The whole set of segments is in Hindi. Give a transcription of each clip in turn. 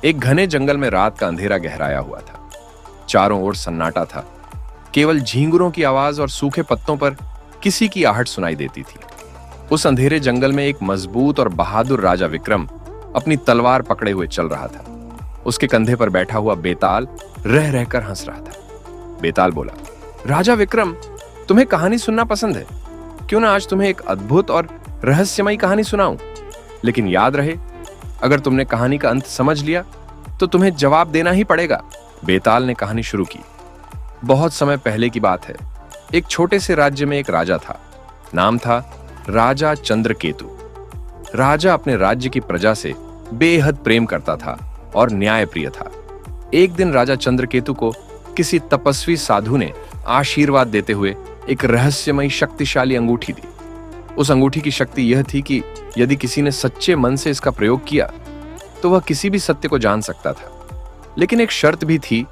एक घने जंगल में रात का अंधेरा गहराया हुआ था। चारों ओर सन्नाटा था। केवल झींगुरों की आवाज और सूखे पत्तों पर किसी की आहट सुनाई देती थी। उस अंधेरे जंगल में एक मजबूत और बहादुर राजा विक्रम अपनी तलवार पकड़े हुए चल रहा था। उसके कंधे पर बैठा हुआ बेताल रह रहकर हंस रहा था। बेताल बोला, राजा विक्रम, तुम्हें कहानी सुनना पसंद है? क्यों ना आज तुम्हें एक अद्भुत और रहस्यमयी कहानी सुनाऊं। लेकिन याद रहे, अगर तुमने कहानी का अंत समझ लिया तो तुम्हें जवाब देना ही पड़ेगा। बेताल ने कहानी शुरू की। बहुत समय पहले की बात है। एक छोटे से राज्य में एक राजा था। नाम था राजा चंद्रकेतु। राजा अपने राज्य की प्रजा से बेहद प्रेम करता था और न्यायप्रिय था। एक दिन राजा चंद्रकेतु को किसी तपस्वी साधु ने आशीर्वाद देते हुए एक रहस्यमयी शक्तिशाली अंगूठी दी। उस अंगूठी की शक्ति यह थी कि यदि किसी ने सच्चे मन से इसका प्रयोग किया तो वह किसी भी सत्य को जान सकता था। लेकिन एक शर्त भी थी,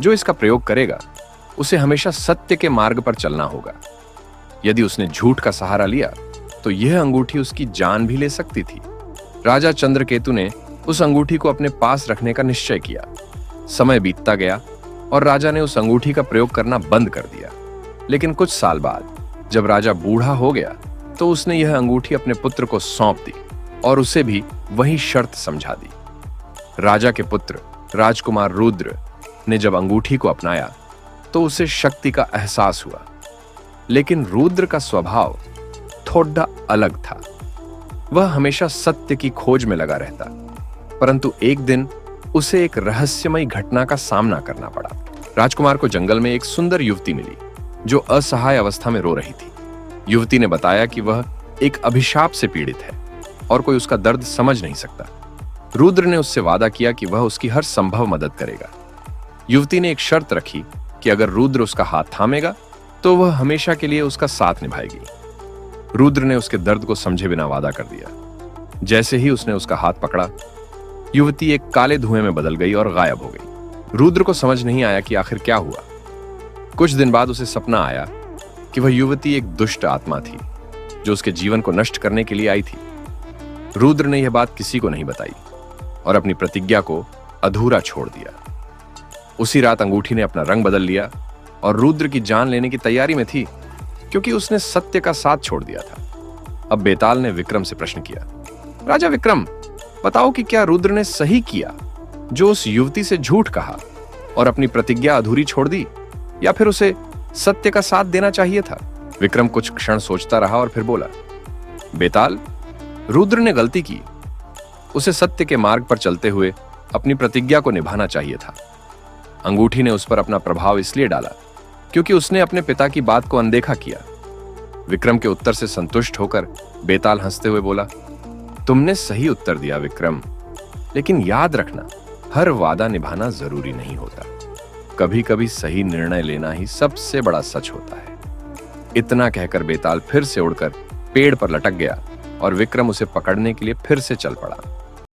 जो इसका प्रयोग करेगा उसे हमेशा सत्य के मार्ग पर चलना होगा। यदि उसने झूठ का सहारा लिया तो यह अंगूठी उसकी जान भी ले सकती थी। राजा चंद्रकेतु ने उस अंगूठी को अपने पास रखने का निश्चय किया। समय बीतता गया और राजा ने उस अंगूठी का प्रयोग करना बंद कर दिया। लेकिन कुछ साल बाद जब राजा बूढ़ा हो गया तो उसने यह अंगूठी अपने पुत्र को सौंप दी और उसे भी वही शर्त समझा दी। राजा के पुत्र राजकुमार रुद्र ने जब अंगूठी को अपनाया तो उसे शक्ति का एहसास हुआ। लेकिन रुद्र का स्वभाव थोड़ा अलग था। वह हमेशा सत्य की खोज में लगा रहता। परंतु एक दिन उसे एक रहस्यमयी घटना का सामना करना पड़ा। राजकुमार को जंगल में एक सुंदर युवती मिली जो असहाय अवस्था में रो रही थी। युवती ने बताया कि वह एक अभिशाप से पीड़ित है और कोई उसका दर्द समझ नहीं सकता। रुद्र ने उससे वादा किया कि वह उसकी हर संभव मदद करेगा। युवती ने एक शर्त रखी कि अगर रुद्र उसका हाथ थामेगा तो वह हमेशा के लिए उसका साथ निभाएगी। रुद्र ने उसके दर्द को समझे बिना वादा कर दिया। जैसे ही उसने उसका हाथ पकड़ा, युवती एक काले धुएं में बदल गई और गायब हो गई। रुद्र को समझ नहीं आया कि आखिर क्या हुआ। कुछ दिन बाद उसे सपना आया कि वह युवती एक दुष्ट आत्मा थी जो उसके जीवन को नष्ट करने के लिए आई थी। रुद्र ने यह बात किसी को नहीं बताई और अपनी प्रतिज्ञा को अधूरा छोड़ दिया। उसी रात अंगूठी ने अपना रंग बदल लिया और रुद्र की जान लेने की तैयारी में थी, क्योंकि उसने सत्य का साथ छोड़ दिया था। अब बेताल ने विक्रम से प्रश्न किया, राजा विक्रम, बताओ कि क्या रुद्र ने सही किया जो उस युवती से झूठ कहा और अपनी प्रतिज्ञा अधूरी छोड़ दी, या फिर उसे सत्य का साथ देना चाहिए था? विक्रम कुछ क्षण सोचता रहा और फिर बोला, बेताल, रुद्र ने गलती की। उसे सत्य के मार्ग पर चलते हुए अपनी प्रतिज्ञा को निभाना चाहिए था। अंगूठी ने उस पर अपना प्रभाव इसलिए डाला क्योंकि उसने अपने पिता की बात को अनदेखा किया। विक्रम के उत्तर से संतुष्ट होकर बेताल हंसते हुए बोला, तुमने सही उत्तर दिया विक्रम, लेकिन याद रखना, हर वादा निभाना जरूरी नहीं होता। कभी कभी सही निर्णय लेना ही सबसे बड़ा सच होता है। इतना कहकर बेताल फिर से उड़कर पेड़ पर लटक गया और विक्रम उसे पकड़ने के लिए फिर से चल पड़ा।